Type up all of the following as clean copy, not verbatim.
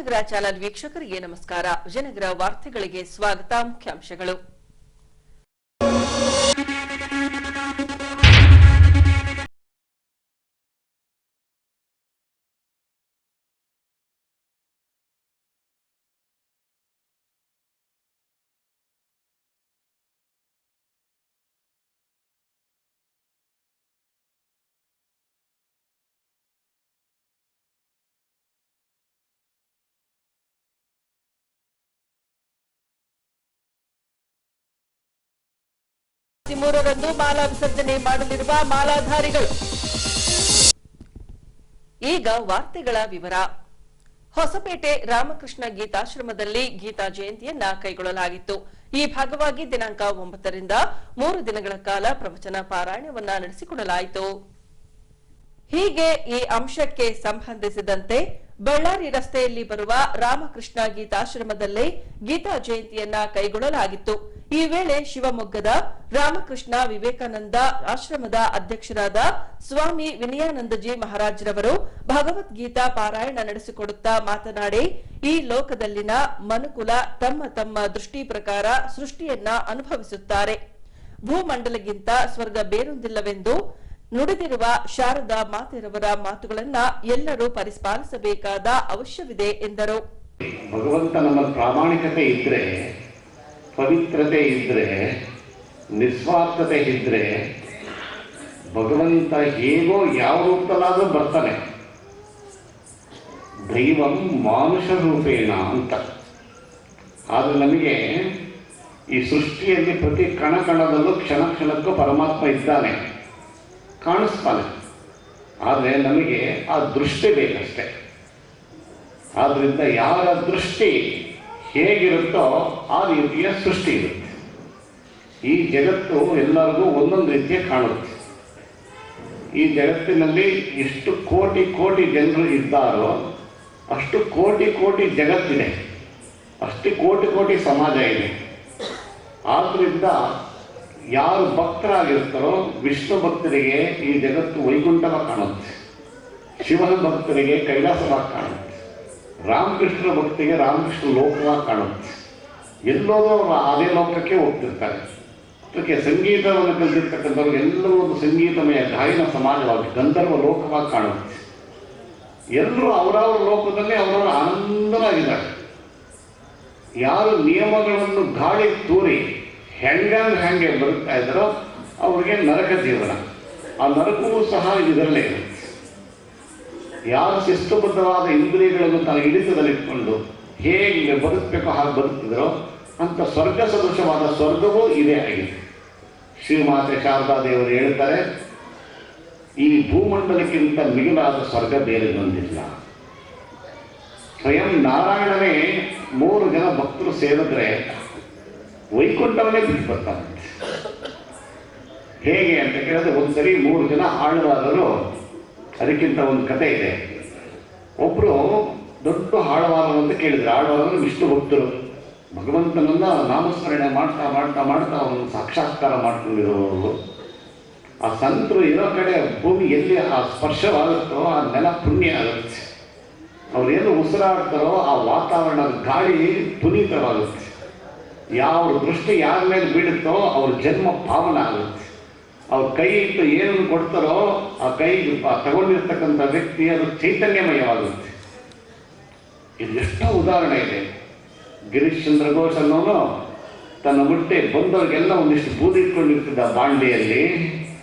Vijayanagara channel ವೀಕ್ಷಕರಿಗೆ ನಮಸ್ಕಾರ. ವಿಜಯನಗರ ವಾರ್ತೆಗಳಿಗೆ ಸ್ವಾಗತ. ಮುಖ್ಯಾಂಶಗಳು. ಮೂರರಂದು ಮಾಲಾ ವಿಸರ್ಜನೆ ಮಾಡಲಿರುವ ಮಾಲಾಧಾರಿಗಳು. ಈಗ ವಾರ್ತೆಗಳ ವಿವರ. ಹೊಸಪೇಟೆ ರಾಮಕೃಷ್ಣ ಗೀತಾಶ್ರಮದಲ್ಲಿ ಗೀತಾ ಜಯಂತಿಯನ್ನ ಕೈಗೊಳ್ಳಲಾಗಿತ್ತು. ಈ ಭಾಗವಾಗಿ ದಿನಾಂಕ 9ರಿಂದ 3 ದಿನಗಳ ಕಾಲ ಪ್ರವಚನ ಪಾರಾಯಣವನ್ನ ನಡೆಸಿಕೊಳ್ಳಲಾಯಿತು. ಹೀಗೆ ಈ ಅಂಶಕ್ಕೆ ಸಂಬಂಧಿಸಿದಂತೆ ಬಳ್ಳಾರಿ ರಸ್ತೆಯಲ್ಲಿ ಬರುವ ರಾಮಕೃಷ್ಣ ಗೀತಾಶ್ರಮದಲ್ಲೇ ಗೀತಾ ಜಯಂತಿಯನ್ನ ಕೈಗೊಳ್ಳಲಾಗಿತ್ತು. ಈ ವೇಳೆ ಶಿವಮೊಗ್ಗದ ರಾಮಕೃಷ್ಣ ವಿವೇಕಾನಂದ ಆಶ್ರಮದ ಅಧ್ಯಕ್ಷರಾದ ಸ್ವಾಮಿ ವಿನಯಾನಂದಜಿ ಮಹಾರಾಜ್ರವರು ಭಗವದ್ಗೀತಾ ಪಾರಾಯಣ ನಡೆಸಿಕೊಡುತ್ತಾ ಮಾತನಾಡಿ, ಈ ಲೋಕದಲ್ಲಿನ ಮನುಕುಲ ತಮ್ಮ ತಮ್ಮ ದೃಷ್ಟಿ ಪ್ರಕಾರ ಸೃಷ್ಟಿಯನ್ನ ಅನುಭವಿಸುತ್ತಾರೆ. ಭೂಮಂಡಲಗಿಂತ ಸ್ವರ್ಗ ಬೇರೊಂದಿಲ್ಲವೆಂದು ನುಡಿದಿರುವ ಶಾರದಾ ಮಾತೆರವರ ಮಾತುಗಳನ್ನ ಎಲ್ಲರೂ ಪರಿಪಾಲಿಸಬೇಕಾದ ಅವಶ್ಯವಿದೆ ಎಂದರು. ಭಗವಂತ ನಮ್ಮ ಪ್ರಾಮಾಣಿಕತೆ ಇದ್ರೆ, ಪವಿತ್ರತೆ ಇದ್ರೆ, ನಿಸ್ವಾರ್ಥತೆ ಇದ್ರೆ ಭಗವಂತ ಹೇಗೋ ಯಾವ ರೂಪದಲ್ಲಾದ್ರೂ ಬರ್ತಾನೆ. ದೈವಂ ಮಾನುಷ ರೂಪೇಣ ಅಂತ. ಆದ್ರೆ ನಮಗೆ ಈ ಸೃಷ್ಟಿಯಲ್ಲಿ ಪ್ರತಿ ಕಣ ಕಣದಲ್ಲೂ ಕ್ಷಣ ಕ್ಷಣಕ್ಕೂ ಪರಮಾತ್ಮ ಇದ್ದಾನೆ, ಕಾಣಿಸ್ತಾನೆ. ಆದರೆ ನಮಗೆ ಆ ದೃಷ್ಟಿ ಬೇಕಷ್ಟೆ. ಆದ್ರಿಂದ ಯಾರ ದೃಷ್ಟಿ ಹೇಗಿರುತ್ತೋ ಆ ರೀತಿಯ ಸೃಷ್ಟಿ ಇರುತ್ತೆ. ಈ ಜಗತ್ತು ಎಲ್ಲರಿಗೂ ಒಂದೊಂದು ರೀತಿಯ ಕಾಣುತ್ತೆ. ಈ ಜಗತ್ತಿನಲ್ಲಿ ಎಷ್ಟು ಕೋಟಿ ಕೋಟಿ ಜನರು ಇದ್ದಾರೋ ಅಷ್ಟು ಕೋಟಿ ಕೋಟಿ ಜಗತ್ತಿದೆ, ಅಷ್ಟು ಕೋಟಿ ಕೋಟಿ ಸಮಾಜ ಇದೆ. ಆದ್ರಿಂದ ಯಾರು ಭಕ್ತರಾಗಿರ್ತಾರೋ ವಿಷ್ಣು ಭಕ್ತರಿಗೆ ಈ ಜಗತ್ತು ವೈಕುಂಠವಾಗಿ ಕಾಣುತ್ತೆ, ಶಿವನ ಭಕ್ತರಿಗೆ ಕೈಲಾಸವಾಗಿ ಕಾಣುತ್ತೆ, ರಾಮಕೃಷ್ಣ ಭಕ್ತಿಗೆ ರಾಮಕೃಷ್ಣ ಲೋಕವಾಗಿ ಕಾಣುತ್ತೆ. ಎಲ್ಲೋದೋ ಅದೇ ಲೋಕಕ್ಕೆ ಹೋಗ್ತಿರ್ತಾರೆ. ಅದಕ್ಕೆ ಸಂಗೀತವನ್ನು ಕಲಿತಿರ್ತಕ್ಕಂಥವ್ರು ಎಲ್ಲರೂ ಒಂದು ಸಂಗೀತಮಯ ಗಾಯನ ಸಮಾಜವಾಗಿ ಗಂಧರ್ವ ಲೋಕವಾಗಿ ಕಾಣುತ್ತೆ. ಎಲ್ಲರೂ ಅವರವರ ಲೋಕದಲ್ಲಿ ಅವರವರ ಆನಂದವಾಗಿದ್ದಾರೆ. ಯಾರು ನಿಯಮಗಳನ್ನು ಗಾಳಿ ತೂರಿ ಹೆಂಗೆ ಬರುತ್ತಾ ಇದ್ದಾರೋ ಅವ್ರಿಗೆ ನರಕ ಜೀವನ. ಆ ನರಕವೂ ಸಹ ಇದರಲ್ಲೇ ಇರುತ್ತೆ. ಯಾರು ಶಿಸ್ತುಬದ್ಧವಾದ ಇಂದ್ರಿಯಗಳನ್ನು ತನ್ನ ಹಿಡಿತದಲ್ಲಿಟ್ಕೊಂಡು ಹೇಗೆ ಬದುಕಬೇಕೋ ಹಾಗೆ ಬದುಕ್ತಿದ್ರೋ ಅಂತ ಸ್ವರ್ಗ ಸದೃಶವಾದ ಸ್ವರ್ಗವೂ ಇದೇ ಆಗಿದೆ. ಶ್ರೀಮಾತೆ ಶಾರದಾ ದೇವರು ಹೇಳ್ತಾರೆ, ಈ ಭೂಮಂಡಲಕ್ಕಿಂತ ಮಿಗಿಲಾದ ಸ್ವರ್ಗ ಬೇರೆ ಬಂದಿಲ್ಲ. ಸ್ವಯಂ ನಾರಾಯಣನೇ 3 ಜನ ಭಕ್ತರು ಸೇರಿದ್ರೆ ವೈಕುಂಠವನ್ನೇ ಬಿಟ್ಟು ಬರ್ತಾನೆ. ಹೇಗೆ ಅಂತ ಕೇಳಿದ್ರೆ, ಒಂದ್ಸರಿ 3 ಜನ ಆಳ್ವಾರರು, ಅದಕ್ಕಿಂತ ಒಂದು ಕತೆ ಇದೆ. ಒಬ್ರು ದೊಡ್ಡ ಆಳ್ವಾರರು ಅಂತ ಕೇಳಿದ್ರು. ಆಳ್ವಾರರು ವಿಷ್ಣು ಭಕ್ತರು, ಭಗವಂತನನ್ನ ನಾಮಸ್ಮರಣೆ ಮಾಡ್ತಾ ಮಾಡ್ತಾ ಮಾಡ್ತಾ ಅವರನ್ನು ಸಾಕ್ಷಾತ್ಕಾರ ಮಾಡ್ಕೊಂಡಿರೋರು. ಆ ಸಂತರು ಇರೋ ಕಡೆ ಭೂಮಿ ಎಲ್ಲಿ ಆ ಸ್ಪರ್ಶವಾಗುತ್ತೋ ಆ ನೆಲ ಪುಣ್ಯ ಆಗುತ್ತೆ. ಅವ್ರೇನು ಉಸಿರಾಡ್ತಾರೋ ಆ ವಾತಾವರಣದ ಗಾಳಿ ಪುನೀತವಾಗುತ್ತೆ. ಯಾವ ದೃಷ್ಟಿ ಯಾರ ಮೇಲೆ ಬೀಳುತ್ತೋ ಅವ್ರ ಜನ್ಮ ಪಾವನ ಆಗುತ್ತೆ. ಅವ್ರ ಕೈ ಇಟ್ಟು ಏನನ್ನು ಕೊಡ್ತಾರೋ ಆ ಕೈ ತಗೊಂಡಿರ್ತಕ್ಕಂಥ ವ್ಯಕ್ತಿ ಅದು ಚೈತನ್ಯಮಯವಾಗುತ್ತೆ. ಇದು ಎಷ್ಟೋ ಉದಾಹರಣೆ ಇದೆ. ಗಿರೀಶ್ ಚಂದ್ರ ಘೋಷ್ ಅನ್ನೋನು ತನ್ನ ಮುಟ್ಟೆ ಬಂದವ್ರಿಗೆಲ್ಲ ಒಂದಿಷ್ಟು ಬೂದಿ ಇಟ್ಕೊಂಡಿರ್ತಿದ್ದ ಬಾಂಡೆಯಲ್ಲಿ.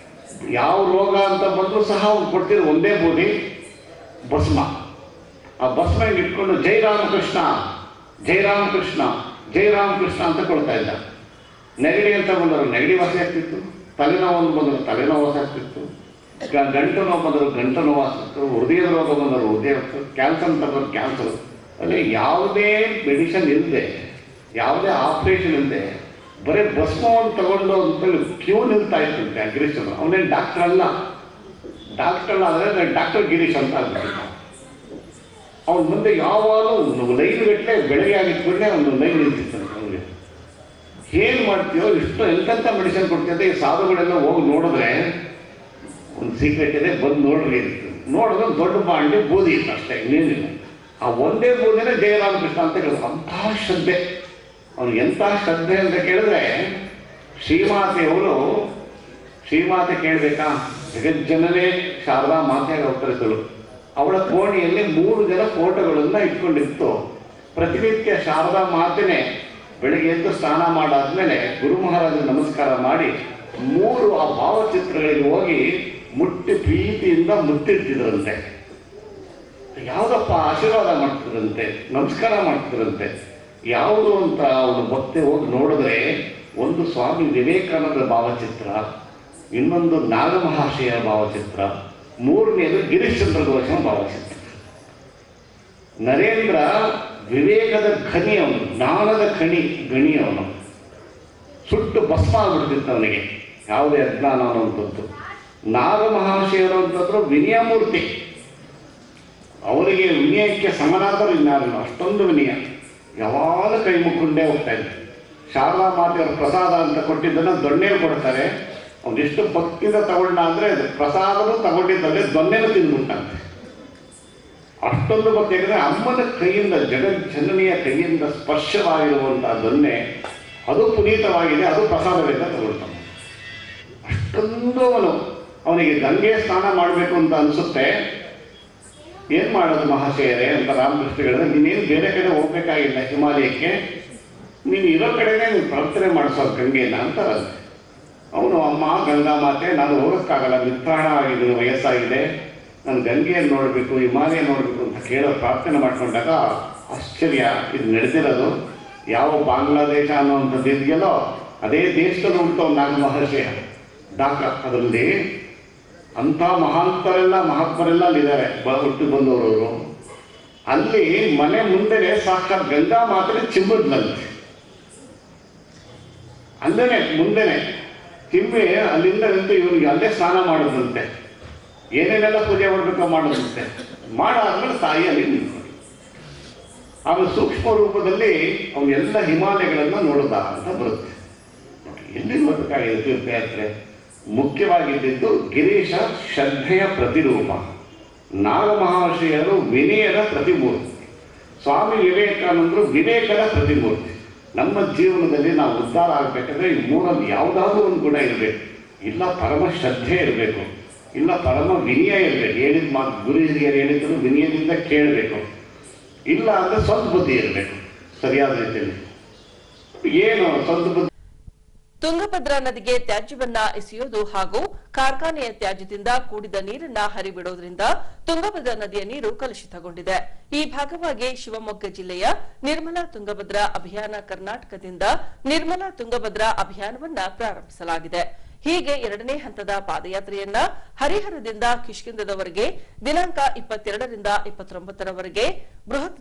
ಯಾವ ರೋಗ ಅಂತ ಬಂದರೂ ಸಹ ಅವ್ನು ಕೊಡ್ತಿದ್ದು ಒಂದೇ ಬೂದಿ, ಭಸ್ಮ. ಆ ಭಸ್ಮ ಇಟ್ಕೊಂಡು ಜೈ ರಾಮಕೃಷ್ಣ ಜೈ ರಾಮಕೃಷ್ಣ ಜೈ ರಾಮಕೃಷ್ಣ ಅಂತ ಕೊಡ್ತಾ ಇದ್ದ. ನೆಗಡಿ ಅಂತ ಬಂದರು ನೆಗಡಿ ವಾಸಿ ಆಗ್ತಿತ್ತು, ತಲೆನೋವು ಬಂದರು ತಲೆನೋವು ವಾಸಿ ಆಗ್ತಿತ್ತು, ಗಂಟು ನೋವು ಬಂದರು ಗಂಟು ನೋವು ಆಗ್ತಿತ್ತು, ಹೃದಯದ ರೋಗ ಬಂದರು ಹೃದಯ, ಕ್ಯಾನ್ಸರ್ ಅಂತ ಬಂದರು ಕ್ಯಾನ್ಸರ್. ಅಲ್ಲಿ ಯಾವುದೇ ಮೆಡಿಸಿನ್ ಇಲ್ಲದೆ, ಯಾವುದೇ ಆಪ್ರೇಷನ್ ಇಲ್ಲದೆ ಬರೀ ಭಸ್ಮವನ್ನು ತಗೊಂಡು ಅಂತೇಳಿ ಕ್ಯೂ ನಿಲ್ತಾ ಇತ್ತಂತೆ ಆ ಗಿರೀಶ್. ಅವನೇನು ಡಾಕ್ಟರ್ ಅಲ್ಲ ಆದರೆ ಡಾಕ್ಟರ್ ಗಿರೀಶ್ ಅಂತ ಆಗ್ಬಿಟ್ಟಿದ್ದ. ಅವನ ಮುಂದೆ ಯಾವಾಗಲೂ ಲೈನ್ ಗಟ್ಟಲೆ ಬೆಳಗ್ಗೆ ಆಗಿಟ್ಕೊಂಡೆ ಅವನು ಲೈನ್ ನಿಂತಿರ್ತಾನೆ. ಅವನಿಗೆ ಏನು ಮಾಡ್ತೀಯೋ ಇಷ್ಟು ಎಂತೆಂಥ ಮೆಡಿಸಿನ್ ಕೊಡ್ತಿದ್ದೆ. ಈ ಸಾಧುಗಳೆಲ್ಲ ಹೋಗಿ ನೋಡಿದ್ರೆ ಒಂದು ಸೀಕ್ರೆಟ್ ಇದೆ, ಬಂದು ನೋಡ್ರಿ ಇತ್ತು. ನೋಡಿದ್ರೆ ದೊಡ್ಡ ಬಾಂಡೆ ಬೂದಿ ಇತ್ತು ಅಷ್ಟೇ, ಇನ್ನೇನಿಲ್ಲ. ಆ ಒಂದೇ ಮೂರನೇ ಜಯರಾಮಕೃಷ್ಣ ಅಂತ ಹೇಳಿದ್ರು. ಅಂತಹ ಶ್ರದ್ಧೆ, ಅವನು ಎಂತಹ ಶ್ರದ್ಧೆ ಅಂತ ಕೇಳಿದ್ರೆ, ಶ್ರೀಮಾತೆ ಕೇಳಬೇಕಾ, ಜಗಜ್ಜನನೇ ಶಾರದಾ ಮಾತೆಯಾಗಿ ಅವತರಿಸಲು ಅವಳ ಕೋಣೆಯಲ್ಲಿ 3 ಜನ ಫೋಟೋಗಳನ್ನು ಇಟ್ಕೊಂಡಿತ್ತು. ಪ್ರತಿನಿತ್ಯ ಶಾರದಾ ಮಾತೆನೇ ಬೆಳಿಗ್ಗೆ ಎದ್ದು ಸ್ನಾನ ಮಾಡಾದ್ಮೇಲೆ ಗುರು ಮಹಾರಾಜರು ನಮಸ್ಕಾರ ಮಾಡಿ 3 ಆ ಭಾವಚಿತ್ರಗಳಿಗೆ ಹೋಗಿ ಮುಟ್ಟಿ ಪ್ರೀತಿಯಿಂದ ಮುತ್ತಿಡ್ತಿದ್ರಂತೆ. ಯಾವುದಪ್ಪ ಆಶೀರ್ವಾದ ಮಾಡ್ತಿದ್ರಂತೆ, ನಮಸ್ಕಾರ ಮಾಡ್ತಿದ್ರಂತೆ. ಯಾವುದು ಅಂತ ಅವನು ಭಕ್ತಿ ಹೋಗಿ ನೋಡಿದ್ರೆ, ಒಂದು ಸ್ವಾಮಿ ವಿವೇಕಾನಂದರ ಭಾವಚಿತ್ರ, ಇನ್ನೊಂದು ನಾಗಮಹಾಶಯ ಭಾವಚಿತ್ರ, 3ನೇದು ಗಿರೀಶ್ ಚಂದ್ರ ಘೋಷನ ಭಾವಚಿತ್ರ. ನರೇಂದ್ರ ವಿವೇಕದ ಖನಿ, ಅವನು ಜ್ಞಾನದ ಗಣಿ ಅವನು. ಸುಟ್ಟು ಭಸ್ಮ ಆಗ್ಬಿಡ್ತಿತ್ತು ಅವನಿಗೆ ಯಾವುದೇ ಅಜ್ಞಾನ ಅನ್ನುವಂಥದ್ದು. ನಾಗಮಹಾಶಯರು ಅಂತಂದ್ರು ವಿನಯಮೂರ್ತಿ, ಅವರಿಗೆ ವಿನಯಕ್ಕೆ ಸಮನಾದರೂ ಇನ್ನಾರಲ್ಲ, ಅಷ್ಟೊಂದು ವಿನಯ. ಯಾವಾಗ ಕೈ ಮುಕ್ಕೊಂಡೇ ಹೋಗ್ತಾ ಇದ್ದ. ಶಾರದಾ ಮಾತೆಯವರ ಪ್ರಸಾದ ಅಂತ ಕೊಟ್ಟಿದ್ದನ್ನು ದೊಣ್ಣೆಯಲ್ಲಿ ಕೊಡ್ತಾರೆ. ಅವ್ನು ಎಷ್ಟು ಭಕ್ತಿಯಿಂದ ತಗೊಂಡ ಅಂದರೆ ಪ್ರಸಾದನೂ ತಗೊಂಡಿದ್ದಲ್ಲಿ ದೊಣ್ಣೆನೂ ತಿಂದ್ಬಿಟ್ಟಂತೆ. ಅಷ್ಟೊಂದು ಭಕ್ತಿ. ಯಾಕಂದರೆ ಅಮ್ಮನ ಕೈಯಿಂದ, ಜಗಜ್ಜನನಿಯ ಕೈಯಿಂದ ಸ್ಪರ್ಶವಾಗಿರುವಂಥ ದೊನ್ನೆ ಅದು ಪುನೀತವಾಗಿದೆ, ಅದು ಪ್ರಸಾದದಿಂದ ತಗೊಳ್ತಾನೆ. ಅಷ್ಟೊಂದು ಅವನಿಗೆ ಗಂಗೆ ಸ್ನಾನ ಮಾಡಬೇಕು ಅಂತ ಅನಿಸುತ್ತೆ. ಏನು ಮಾಡೋದು ಮಹಾಶಯರೇ ಅಂತ ರಾಮಕೃಷ್ಣ ಹೇಳಿದ್ರೆ, ನೀನೇನು ಬೇರೆ ಕಡೆ ಹೋಗ್ಬೇಕಾಗಿಲ್ಲ ಹಿಮಾಲಯಕ್ಕೆ, ನೀನು ಇರೋ ಕಡೆನೇ ನೀನು ಪ್ರಾರ್ಥನೆ ಮಾಡಿಸೋದು ಗಂಗೆನ ಅಂತಾರಂತೆ. ಅವನು, ಅಮ್ಮ ಗಂಗಾ ಮಾತೆ, ನಾನು ಹೋಗೋಕ್ಕಾಗಲ್ಲ, ನಿತ್ರಾಣ ಆಗಿದ್ದೀನಿ, ವಯಸ್ಸಾಗಿದೆ, ನಾನು ಗಂಗೆಯನ್ನು ನೋಡಬೇಕು, ಹಿಮಾಲಯ ನೋಡಬೇಕು ಅಂತ ಕೇಳೋ ಪ್ರಾರ್ಥನೆ ಮಾಡ್ಕೊಂಡಾಗ ಆಶ್ಚರ್ಯ, ಇದು ನಡೆದಿರೋದು ಯಾವ ಬಾಂಗ್ಲಾದೇಶ ಅನ್ನೋವಂಥದ್ದು ಇದೆಯಲ್ಲೋ ಅದೇ ದೇಶದಲ್ಲಿ ಉಂಟು ನಾಗ ಮಹರ್ಷಿಯ ಡಾಕಾ. ಅದರಲ್ಲಿ ಅಂಥ ಮಹಾತ್ಮರೆಲ್ಲ ಅಲ್ಲಿದ್ದಾರೆ, ಹುಟ್ಟು ಬಂದವರು. ಅಲ್ಲಿ ಮನೆ ಮುಂದೆನೆ ಸಾಕ್ಷಾತ್ ಗಂಗಾ ಮಾತ್ರ ಚಿಮ್ಮದ್ಲಂತೆ. ಅಲ್ಲೇನೆ ಮುಂದೆನೆ ಚಿಮ್ಮಿ ಅಲ್ಲಿಂದ ನಿಂತು ಇವನಿಗೆ ಅಲ್ಲೇ ಸ್ನಾನ ಮಾಡೋದಂತೆ, ಏನೇನೆಲ್ಲ ಪೂಜೆ ಮಾಡಬೇಕೋ ಮಾಡೋದಂತೆ. ಮಾಡಾದ್ಮೇಲೆ ತಾಯಿಯಲ್ಲಿ ನಿಂತ್ಕೊಂಡು ಆಮೇಲೆ ಸೂಕ್ಷ್ಮ ರೂಪದಲ್ಲಿ ಅವನ್ನೆಲ್ಲ ಹಿಮಾಲಯಗಳನ್ನು ನೋಡೋದ ಅಂತ ಬರುತ್ತೆ. ಎಲ್ಲಿ ನೋಡಬೇಕಾಗಿದೆ ತೀರ್ಥಯಾತ್ರೆ? ಮುಖ್ಯವಾಗಿದ್ದು ಗಿರೀಶ ಶ್ರದ್ಧೆಯ ಪ್ರತಿರೂಪ, ನಾಗಮಹರ್ಷಿಯರು ವಿನಯದ ಪ್ರತಿಮೂರ್ತಿ, ಸ್ವಾಮಿ ವಿವೇಕಾನಂದರು ವಿವೇಕದ ಪ್ರತಿಮೂರ್ತಿ. ನಮ್ಮ ಜೀವನದಲ್ಲಿ ನಾವು ಉದ್ಧಾರ ಆಗಬೇಕಂದ್ರೆ ಈ ಮೂರಲ್ಲಿ ಯಾವುದಾದ್ರೂ ಒಂದು ಗುಣ ಇರಬೇಕು. ಇಲ್ಲ ಪರಮ ಶ್ರದ್ಧೆ ಇರಬೇಕು, ಇಲ್ಲ ಪರಮ ವಿನಯ ಇರಬೇಕು. ಹೇಳಿದ ಮಾತು ಗುರು ಹಿರಿಯರು ಹೇಳಿದ್ರು ವಿನಯದಿಂದ ಕೇಳಬೇಕು. ಇಲ್ಲ ಅಂದರೆ ಸ್ವಂತ ಬುದ್ಧಿ ಇರಬೇಕು ಸರಿಯಾದ ರೀತಿಯಲ್ಲಿ. ಏನು ಸ್ವಂತ ಬುದ್ಧಿ? ತುಂಗಭದ್ರಾ ನದಿಗೆ ತ್ಯಾಜ್ಯವನ್ನ ಎಸೆಯುವುದು ಹಾಗೂ ಕಾರ್ಖಾನೆಯ ತ್ಯಾಜ್ಯದಿಂದ ಕೂಡಿದ ನೀರನ್ನ ಹರಿಬಿಡುವುದರಿಂದ ತುಂಗಭದ್ರಾ ನದಿಯ ನೀರು ಕಲುಷಿತಗೊಂಡಿದೆ. ಈ ಭಾಗವಾಗಿ ಶಿವಮೊಗ್ಗ ಜಿಲ್ಲೆಯ ನಿರ್ಮಲಾ ತುಂಗಭದ್ರಾ ಅಭಿಯಾನ ಕರ್ನಾಟಕದಿಂದ ನಿರ್ಮಲಾ ತುಂಗಭದ್ರಾ ಅಭಿಯಾನವನ್ನ ಪ್ರಾರಂಭಿಸಲಾಗಿದೆ. ಹೀಗೆ 2ನೇ ಹಂತದ ಪಾದಯಾತ್ರೆಯನ್ನ ಹರಿಹರದಿಂದ ಕಿಷ್ಕಿಂಧದವರೆಗೆ ದಿನಾಂಕ 22ರಿಂದ 29ರವರೆಗೆ ಬೃಹತ್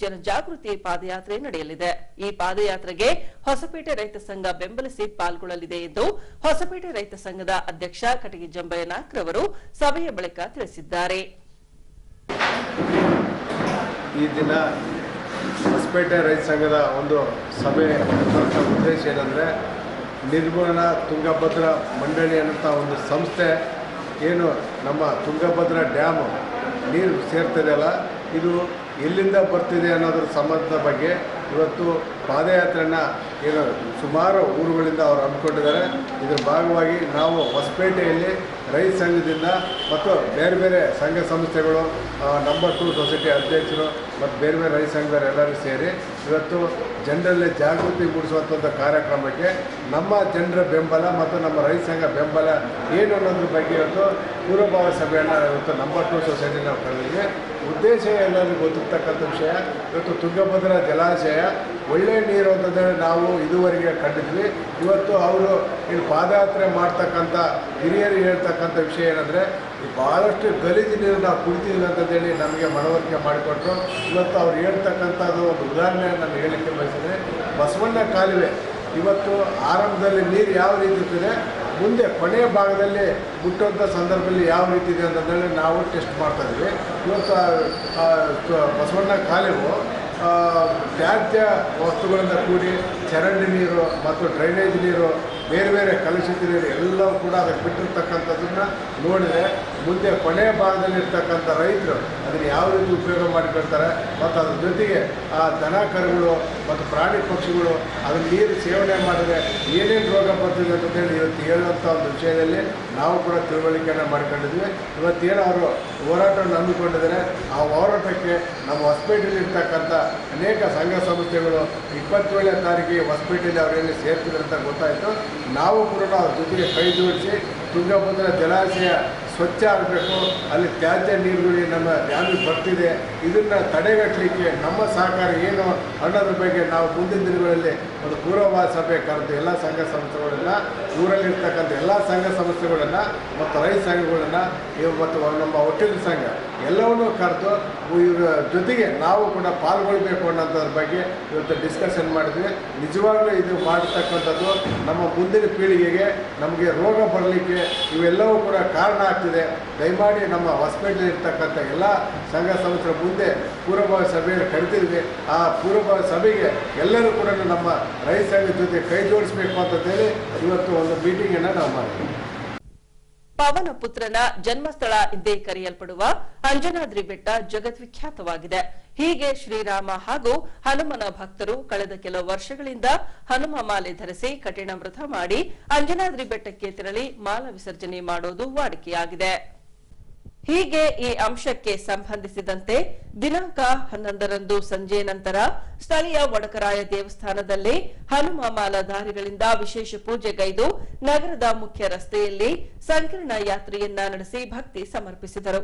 ಜನಜಾಗೃತಿ ಪಾದಯಾತ್ರೆ ನಡೆಯಲಿದೆ. ಈ ಪಾದಯಾತ್ರೆಗೆ ಹೊಸಪೇಟೆ ರೈತ ಸಂಘ ಬೆಂಬಲಿಸಿ ಪಾಲ್ಗೊಳ್ಳಲಿದೆ ಎಂದು ಹೊಸಪೇಟೆ ರೈತ ಸಂಘದ ಅಧ್ಯಕ್ಷ ಕಟಗಿ ಜಂಬಯ್ಯ ನಾಯ್ಕ ಅವರು ಸಭೆಯ ಬಳಿಕ ತಿಳಿಸಿದ್ದಾರೆ. ಈ ದಿನ ಹೊಸಪೇಟೆ ರೈತ ಸಂಘದ ಒಂದು ಸಭೆ ಉದ್ದೇಶ ಏನಂದರೆ, ನಿರ್ಮಲಾ ತುಂಗಭದ್ರಾ ಮಂಡಳಿ ಅನ್ನೋಂಥ ಒಂದು ಸಂಸ್ಥೆ ಏನು ನಮ್ಮ ತುಂಗಭದ್ರಾ ಡ್ಯಾಮು ನೀರು ಸೇರ್ತಿದೆಯಲ್ಲ, ಇದು ಎಲ್ಲಿಂದ ಬರ್ತಿದೆ ಅನ್ನೋದ್ರ ಸಂಬಂಧದ ಬಗ್ಗೆ ಇವತ್ತು ಪಾದಯಾತ್ರೆಯನ್ನು ಏನು ಸುಮಾರು ಊರುಗಳಿಂದ ಅವರು ಹಮ್ಮಿಕೊಂಡಿದ್ದಾರೆ. ಇದರ ಭಾಗವಾಗಿ ನಾವು ಹೊಸಪೇಟೆಯಲ್ಲಿ ರೈತ ಸಂಘದಿಂದ ಮತ್ತು ಬೇರೆ ಬೇರೆ ಸಂಘ ಸಂಸ್ಥೆಗಳು, ನಂಬರ್ 2 ಸೊಸೈಟಿ ಅಧ್ಯಕ್ಷರು ಮತ್ತು ಬೇರೆ ಬೇರೆ ರೈತ ಸಂಘದವರೆಲ್ಲರೂ ಸೇರಿ ಇವತ್ತು ಜನರಲ್ಲಿ ಜಾಗೃತಿ ಮೂಡಿಸುವಂಥ ಕಾರ್ಯಕ್ರಮಕ್ಕೆ ನಮ್ಮ ಜನರ ಬೆಂಬಲ ಮತ್ತು ನಮ್ಮ ರೈತ ಸಂಘ ಬೆಂಬಲ ಏನು ಅನ್ನೋದ್ರ ಬಗ್ಗೆ ಇವತ್ತು ಪೂರ್ವಭಾವಿ ಸಭೆಯನ್ನು ಇವತ್ತು ನಂಬರ್ 2 ಸೊಸೈಟಿ ನಾವು ಕರೆದಿದ್ವಿ. ಉದ್ದೇಶ ಎಲ್ಲರಿಗೂ ಗೊತ್ತಿರ್ತಕ್ಕಂಥ ವಿಷಯ, ಇವತ್ತು ತುಂಗಭದ್ರಾ ಜಲಾಶಯ ಒಳ್ಳೆಯ ನೀರು ಅಂತಂದರೆ ನಾವು ಇದುವರೆಗೆ ಕಂಡಿದ್ವಿ. ಇವತ್ತು ಅವರು ಇಲ್ಲಿ ಪಾದಯಾತ್ರೆ ಮಾಡ್ತಕ್ಕಂಥ ಹಿರಿಯರು ಹೇಳ್ತಕ್ಕಂಥ ವಿಷಯ ಏನಂದರೆ, ಭಾಳಷ್ಟು ಗಲೀಜು ನೀರು ನಾವು ಕುಡಿತೀವಿ ಅಂತಂದೇಳಿ ನಮಗೆ ಮನವರಿಕೆ ಮಾಡಿಕೊಟ್ರು. ಇವತ್ತು ಅವ್ರು ಹೇಳ್ತಕ್ಕಂಥದ್ದು ಒಂದು ಉದಾಹರಣೆ ನಾನು ಹೇಳಲಿಕ್ಕೆ ಬಯಸಿದರೆ, ಬಸವಣ್ಣ ಕಾಲುವೆ ಇವತ್ತು ಆರಂಭದಲ್ಲಿ ನೀರು ಯಾವ ರೀತಿ ಇರ್ತದೆ, ಮುಂದೆ ಕೊನೆಯ ಭಾಗದಲ್ಲಿ ಮುಟ್ಟುವಂಥ ಸಂದರ್ಭದಲ್ಲಿ ಯಾವ ರೀತಿ ಇದೆ ಅಂತಂದೇಳಿ ನಾವು ಟೆಸ್ಟ್ ಮಾಡ್ತಾಯಿದ್ವಿ. ಇವತ್ತು ಬಸವಣ್ಣ ಕಾಲುವೆ ತ್ಯಾಜ್ಯ ವಸ್ತುಗಳಿಂದ ಕೂಡಿ ಚರಂಡಿ ನೀರು ಮತ್ತು ಡ್ರೈನೇಜ್ ನೀರು, ಬೇರೆ ಬೇರೆ ಕಲುಷಿತ ನೀರು ಎಲ್ಲವೂ ಕೂಡ ಅದಕ್ಕೆ ಬಿಟ್ಟಿರ್ತಕ್ಕಂಥದ್ದನ್ನು ನೋಡಿದರೆ ಮುಂದೆ ಕೊನೆಯ ಭಾಗದಲ್ಲಿರ್ತಕ್ಕಂಥ ರೈತರು ಅದನ್ನು ಯಾವ ರೀತಿ ಉಪಯೋಗ ಮಾಡಿಕೊಳ್ತಾರೆ ಮತ್ತು ಅದ್ರ ಜೊತೆಗೆ ಆ ದನ ಕರುಗಳು ಮತ್ತು ಪ್ರಾಣಿ ಪಕ್ಷಿಗಳು ಅದನ್ನ ನೀರು ಸೇವನೆ ಮಾಡಿದ್ರೆ ಏನೇನು ರೋಗ ಬರ್ತಿದೆ ಅಂತೇಳಿ ಇವತ್ತು ಹೇಳುವಂಥ ಒಂದು ವಿಷಯದಲ್ಲಿ ನಾವು ಕೂಡ ತಿಳುವಳಿಕೆಯನ್ನು ಮಾಡ್ಕೊಂಡಿದ್ವಿ. ಇವತ್ತೇನು ಅವರು ಹೋರಾಟವನ್ನು ನಂಬಿಕೊಂಡಿದ್ದಾರೆ, ಆ ಹೋರಾಟಕ್ಕೆ ನಮ್ಮ ಹೊಸಪೇಟೆಯಲ್ಲಿರ್ತಕ್ಕಂಥ ಅನೇಕ ಸಂಘ ಸಂಸ್ಥೆಗಳು 27ನೇ ತಾರೀಕಿಗೆ ಹೊಸಪೇಟೆಯಲ್ಲಿ ಅವರೆಲ್ಲಿ ಸೇರ್ತಿದ್ರು ಅಂತ ಗೊತ್ತಾಯಿತು. ನಾವು ಕೂಡ ಅವ್ರ ಜೊತೆಗೆ ಕೈ ಜೋಡಿಸಿ ತುಂಗಭದ್ರಾ ಜಲಾಶಯ ಸ್ವಚ್ಛ ಆಗಬೇಕು, ಅಲ್ಲಿ ತ್ಯಾಜ್ಯ ನೀರುಗಳು ನಮ್ಮ ಡ್ಯಾಮಿಗೆ ಬರ್ತಿದೆ, ಇದನ್ನು ತಡೆಗಟ್ಟಲಿಕ್ಕೆ ನಮ್ಮ ಸಹಕಾರ ಏನು ಅನ್ನೋದ್ರ ಬಗ್ಗೆ ನಾವು ಮುಂದಿನ ದಿನಗಳಲ್ಲಿ ಒಂದು ಪೂರ್ವಭಾವಿ ಸಭೆ ಕರೆದು ಎಲ್ಲ ಸಂಘ ಸಂಸ್ಥೆಗಳನ್ನು, ಊರಲ್ಲಿರ್ತಕ್ಕಂಥ ಎಲ್ಲ ಸಂಘ ಸಂಸ್ಥೆಗಳನ್ನು ಮತ್ತು ರೈತ ಸಂಘಗಳನ್ನು ಮತ್ತು ನಮ್ಮ ವಕೀಲರ ಸಂಘ ಎಲ್ಲವನ್ನೂ ಕರೆದು ಇವರ ಜೊತೆಗೆ ನಾವು ಕೂಡ ಪಾಲ್ಗೊಳ್ಬೇಕು ಅನ್ನೋದ್ರ ಬಗ್ಗೆ ಇವತ್ತು ಡಿಸ್ಕಷನ್ ಮಾಡಿದ್ವಿ. ನಿಜವಾಗ್ಲೂ ಇದು ಮಾಡತಕ್ಕಂಥದ್ದು ನಮ್ಮ ಮುಂದಿನ ಪೀಳಿಗೆಗೆ ನಮಗೆ ರೋಗ ಬರಲಿಕ್ಕೆ ಇವೆಲ್ಲವೂ ಕೂಡ ಕಾರಣ ಆಗ್ತಿದೆ. ದಯಮಾಡಿ ನಮ್ಮ ಹೊಸಪೇಟೆಯಲ್ಲಿ ಇರ್ತಕ್ಕಂಥ ಎಲ್ಲ ಸಂಘ ಸಂಸ್ಥೆಗಳ ಮುಂದೆ ಪೂರ್ವಭಾವಿ ಸಭೆಯನ್ನು ಕರಿತಿದ್ವಿ. ಆ ಪೂರ್ವಭಾವಿ ಸಭೆಗೆ ಎಲ್ಲರೂ ಕೂಡ ನಮ್ಮ ರೈತ ಸಂಘದ ಜೊತೆ ಕೈ ಜೋಡಿಸಬೇಕು ಅಂತೇಳಿ ಇವತ್ತು ಒಂದು ಮೀಟಿಂಗನ್ನು ನಾವು ಮಾಡಿದ್ವಿ. ಪವನ ಪುತ್ರನ ಜನ್ಮಸ್ಥಳ ಎಂದೇ ಕರೆಯಲ್ಪಡುವ ಅಂಜನಾದ್ರಿ ಬೆಟ್ಟ ಜಗದ್ವಿಖ್ಯಾತವಾಗಿದೆ. ಹೀಗೆ ಶ್ರೀರಾಮ ಹಾಗೂ ಹನುಮನ ಭಕ್ತರು ಕಳೆದ ಕೆಲವು ವರ್ಷಗಳಿಂದ ಹನುಮ ಮಾಲೆ ಧರಿಸಿ ಕಠಿಣ ವ್ರತ ಮಾಡಿ ಅಂಜನಾದ್ರಿ ಬೆಟ್ಟಕ್ಕೆ ತೆರಳಿ ಮಾಲ ವಿಸರ್ಜನೆ ಮಾಡುವುದು ವಾಡಿಕೆಯಾಗಿದೆ. ಹೀಗೆ ಈ ಅಂಶಕ್ಕೆ ಸಂಬಂಧಿಸಿದಂತೆ ದಿನಾಂಕ 11ರಂದು ಸಂಜೆ ನಂತರ ಸ್ಥಳೀಯ ವಡಕರಾಯ ದೇವಸ್ಥಾನದಲ್ಲಿ ಹನುಮ ಮಾಲಾಧಾರಿಗಳಿಂದ ವಿಶೇಷ ಪೂಜೆಗೈದು ನಗರದ ಮುಖ್ಯ ರಸ್ತೆಯಲ್ಲಿ ಸಂಕೀರ್ಣ ಯಾತ್ರೆಯನ್ನ ನಡೆಸಿ ಭಕ್ತಿ ಸಮರ್ಪಿಸಿದರು.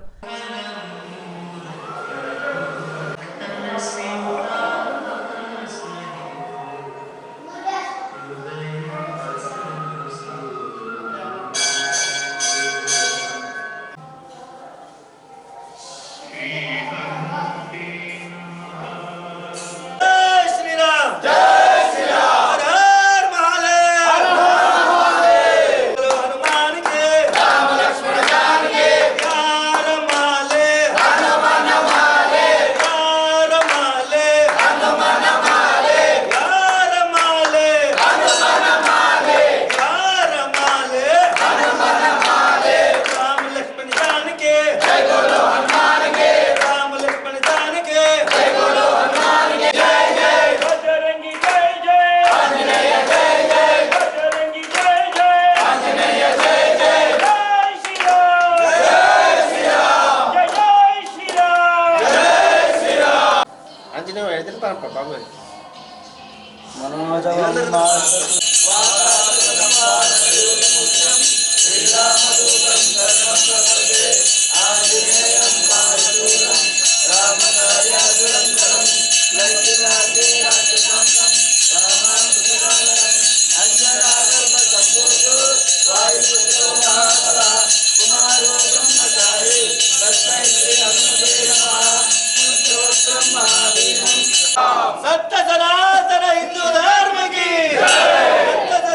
सत्य सनातन हिंदू धर्म की, सत्य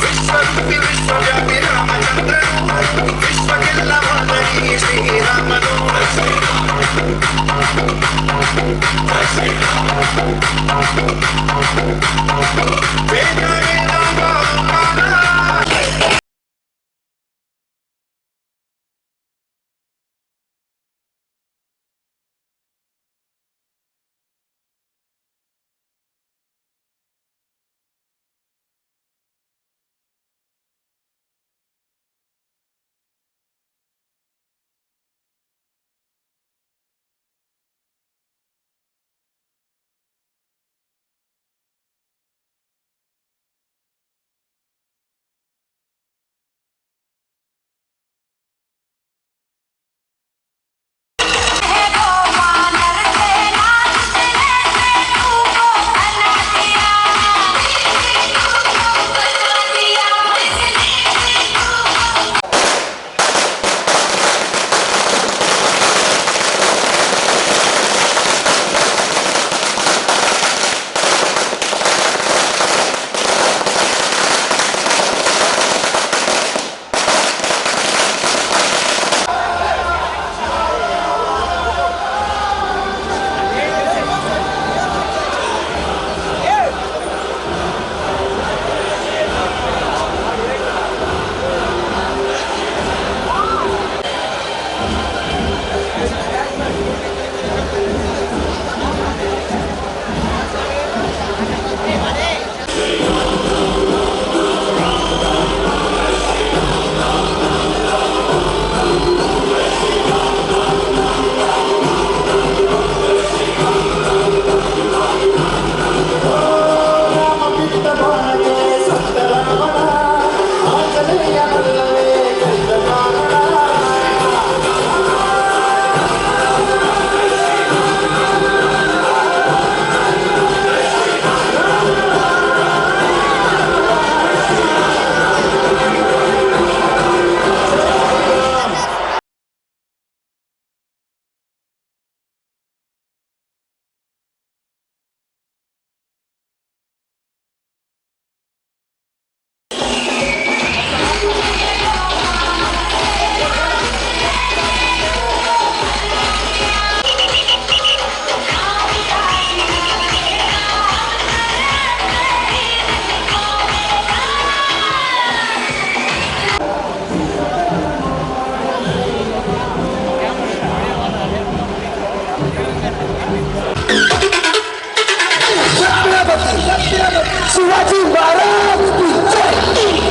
ವಿಶ್ವರೂಪಿ ವಿಶ್ವವ್ಯಾಪಿ ರಾಮಚಂದ್ರನು ವಿಶ್ವಕ್ಕೆಲ್ಲ ಮಾದರಿ ಶ್ರೀರಾಮನು ವೇದ ವೇದ शिवाजी महाराज की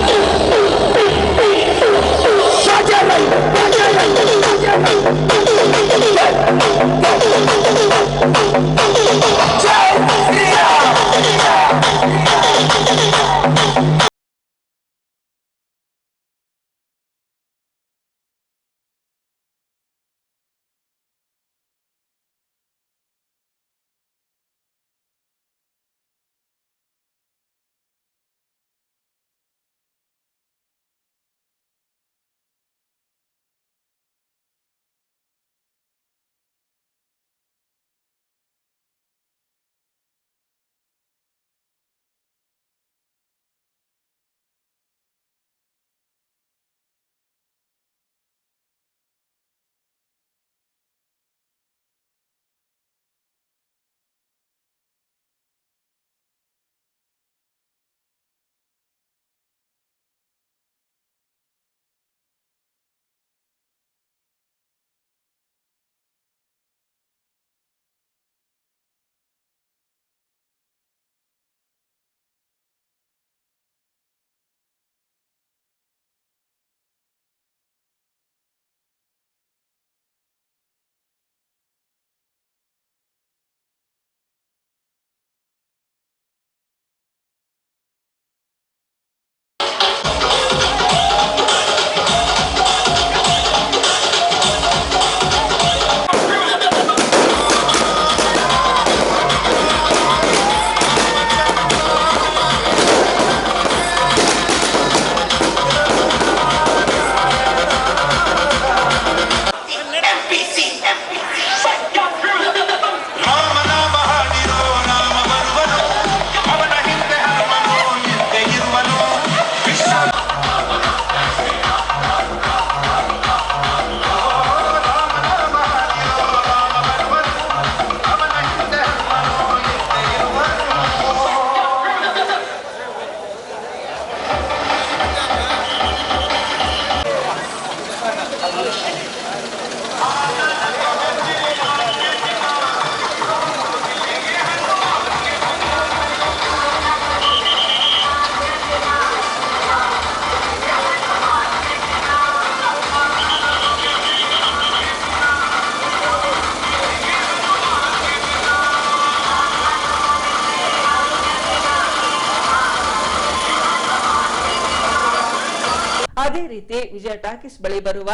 ಅದೇ ರೀತಿ ವಿಜಯ ಟಾಕೀಸ್ ಬಳಿ ಬರುವ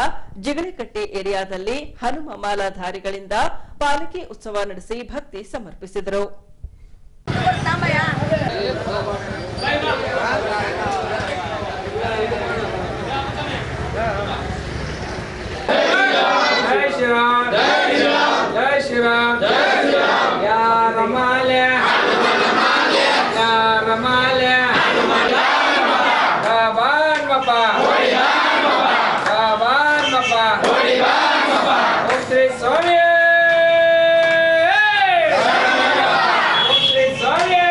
ಜಿಗಳಿಕಟ್ಟೆ ಏರಿಯಾದಲ್ಲಿ ಹನುಮ ಮಾಲಾಧಾರಿಗಳಿಂದ ಪಾಲಕಿ ಉತ್ಸವ ನಡೆಸಿ ಭಕ್ತಿ ಸಮರ್ಪಿಸಿದರು. जय श्री राम जय श्री राम जय श्री राम जय श्री राम या रमाले या रमाले भगवान बापा भगवान बापा ओम श्री स्वामी ओम श्री स्वामी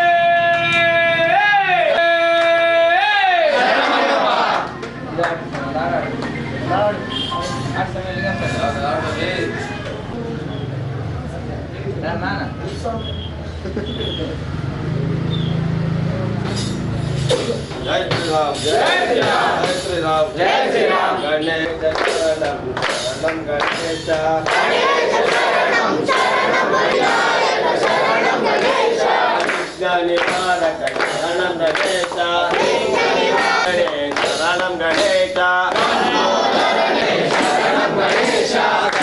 जय श्री राम जय श्री राम जय श्री राम जय श्री राम गणेश शरणं गणेश शरणं गणेश विघ्ननिवारक शरणं गणेश शरणं गणेश शरणं गणेश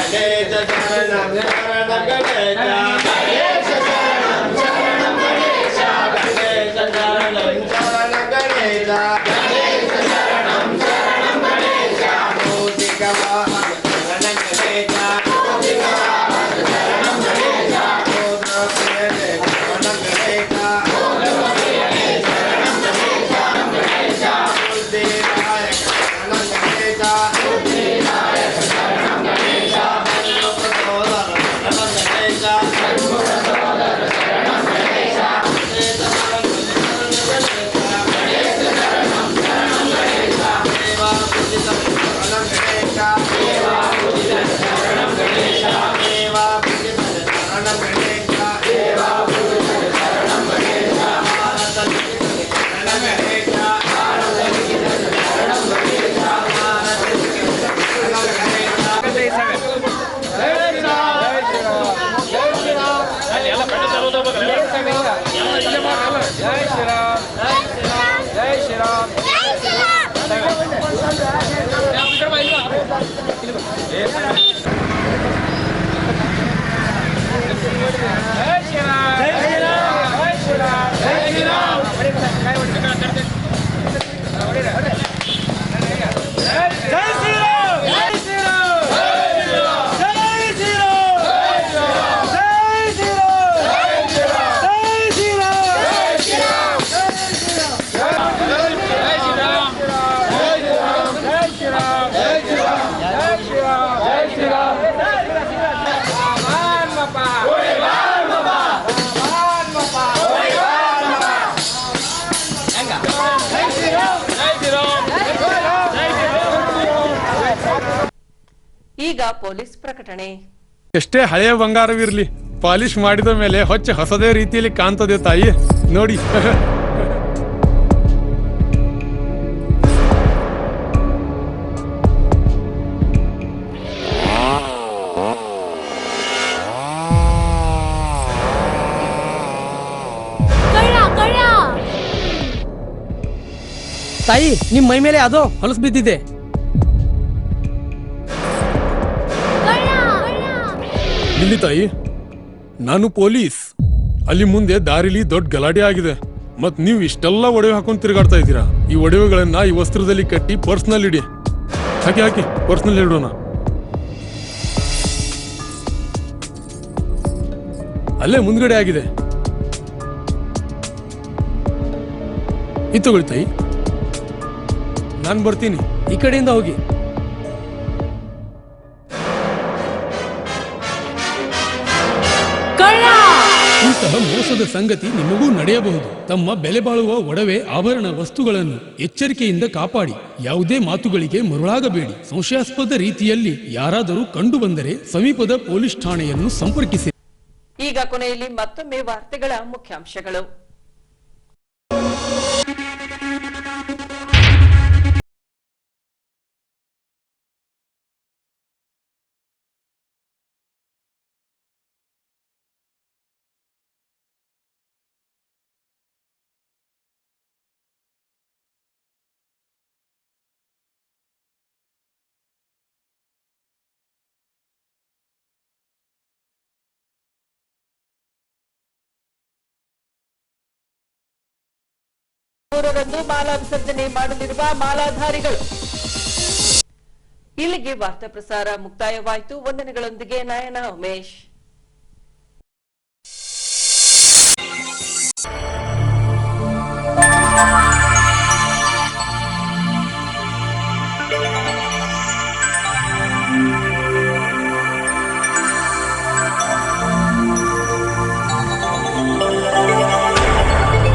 गणेश शरणं गणेश ಈಗ ಪೊಲೀಸ್ ಪ್ರಕಟಣೆ. ಎಷ್ಟೇ ಹಳೆಯ ಬಂಗಾರವಿರ್ಲಿ, ಪಾಲಿಶ್ ಮಾಡಿದ ಮೇಲೆ ಹೊಸದೇ ರೀತಿಯಲ್ಲಿ ಕಾಣ್ತದೆ ತಾಯಿ ನೋಡಿ. ತಾಯಿ, ನಿಮ್ ಮೈ ಮೇಲೆ ಅದೋ ಹೊಲಸು ಬಿದ್ದಿದೆ. ಇಲ್ಲಿ ತಾಯಿ, ನಾನು ಪೊಲೀಸ್. ಅಲ್ಲಿ ಮುಂದೆ ದಾರಿಲಿ ದೊಡ್ಡ ಗಲಾಟೆ ಆಗಿದೆ, ಮತ್ ನೀವು ಇಷ್ಟೆಲ್ಲ ಒಡವೆ ಹಾಕೊಂಡು ತಿರುಗಾಡ್ತಾ ಇದ್ದೀರಾ. ಈ ಒಡವೆಗಳನ್ನ ಈ ವಸ್ತ್ರದಲ್ಲಿ ಕಟ್ಟಿ ಪರ್ಸ್ನಲ್ಲಿ ಇಡಿ. ಹಾಕಿ ಪರ್ಸ್ನಲ್ಲಿ ಇಡೋಣ. ಅಲ್ಲೇ ಮುಂದ್ಗಡೆ ಆಗಿದೆ. ಇದು ತಗೊಳ್ಳಿ ತಾಯಿ, ನಾನು ಬರ್ತೀನಿ. ಈ ಕಡೆಯಿಂದ ಹೋಗಿ. ಇಂತಹ ಮೋಸದ ಸಂಗತಿ ನಿಮಗೂ ನಡೆಯಬಹುದು. ತಮ್ಮ ಬೆಲೆ ಬಾಳುವ ಒಡವೆ ಆಭರಣ ವಸ್ತುಗಳನ್ನು ಎಚ್ಚರಿಕೆಯಿಂದ ಕಾಪಾಡಿ. ಯಾವುದೇ ಮಾತುಗಳಿಗೆ ಮರುಳಾಗಬೇಡಿ. ಸಂಶಯಾಸ್ಪದ ರೀತಿಯಲ್ಲಿ ಯಾರಾದರೂ ಕಂಡು ಬಂದರೆ ಸಮೀಪದ ಪೊಲೀಸ್ ಠಾಣೆಯನ್ನು ಸಂಪರ್ಕಿಸಿ. ಈಗ ಕೊನೆಯಲ್ಲಿ ಮತ್ತೊಮ್ಮೆ ವಾರ್ತೆಗಳ ಮುಖ್ಯಾಂಶಗಳು. 23ರಂದು ಮಾಲಾ ವಿಸರ್ಜನೆ ಮಾಡಲಿರುವ ಮಾಲಾಧಾರಿಗಳು. ಇಲ್ಲಿಗೆ ವಾರ್ತಾ ಪ್ರಸಾರ ಮುಕ್ತಾಯವಾಯಿತು. ವಂದನೆಗಳೊಂದಿಗೆ ನಯನ ಉಮೇಶ್.